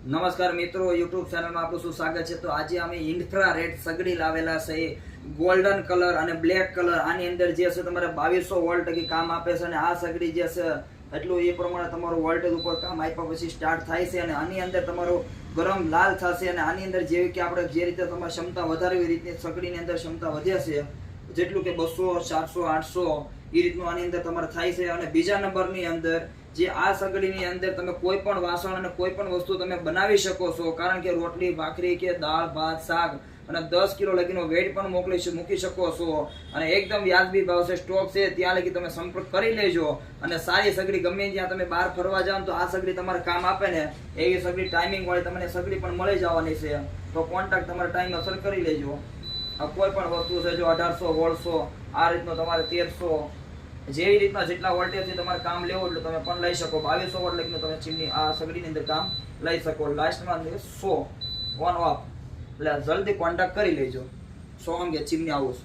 નમસ્કાર મિત્રો, યુટ્યુબ ચેનલમાં આપણું શું સ્વાગત છે। તો આજે અમે ઇન્ફ્રારેડ સગડી લાવેલા છે, ગોલ્ડન કલર અને બ્લેક કલર। આની અંદર જે છે તમારે 2200 વોલ્ટ કી કામ આપે છે અને આ સગડી જે છે એટલું એ પ્રમાણે તમારું વોલ્ટેજ ઉપર કામ આપ્યા પછી સ્ટાર્ટ થાય છે અને આની અંદર તમારો ગરમ લાલ થશે અને આની અંદર જેવી કે આપણે જે રીતે તમારી ક્ષમતા વધારે એવી રીતની સગડીની અંદર ક્ષમતા વધે છે, જેટલું કે 200 400 800 એ રીતનું આની અંદર તમારે થાય છે। અને બીજા નંબરની અંદર જે આ સગડીની અંદર તમે કોઈ પણ વાસણ અને કોઈ પણ વસ્તુ તમે બનાવી શકો છો, કારણ કે રોટલી ભાખરી કે દાળ ભાત શાક અને 10 કિલો લગીનો વેટ પણ મૂકી શકો છો અને એકદમ વ્યાજબી ભાવ છે, સ્ટોક છે, ત્યાં લગી તમે સંપર્ક કરી લેજો। અને સારી સગડી ગમે જ્યાં તમે બહાર ફરવા જાઓ તો આ સગડી તમારે કામ આપે ને એવી સગડી ટાઈમિંગ વાળી તમને સગડી પણ મળી જવાની છે। તો કોન્ટેક્ટ તમારે ટાઈમ અસર કરી લેજો। આ કોઈ પણ વસ્તુ છે, જો 1800 1600 આ રીતનો તમારે 1300 જેવી રીતના જેટલા વોલ્ટેજથી તમારે કામ લેવું એટલે તમે પણ લઈ શકો। 2200 વોલ્ટ લગીનું તમે ચીમની આ સગડીની અંદર કામ લઈ શકો। લાસ્ટમાં 100 ઓન ઓફ એટલે જલ્દી કોન્ટેક્ટ કરી લેજો। 100 અંગે ચીમની આવું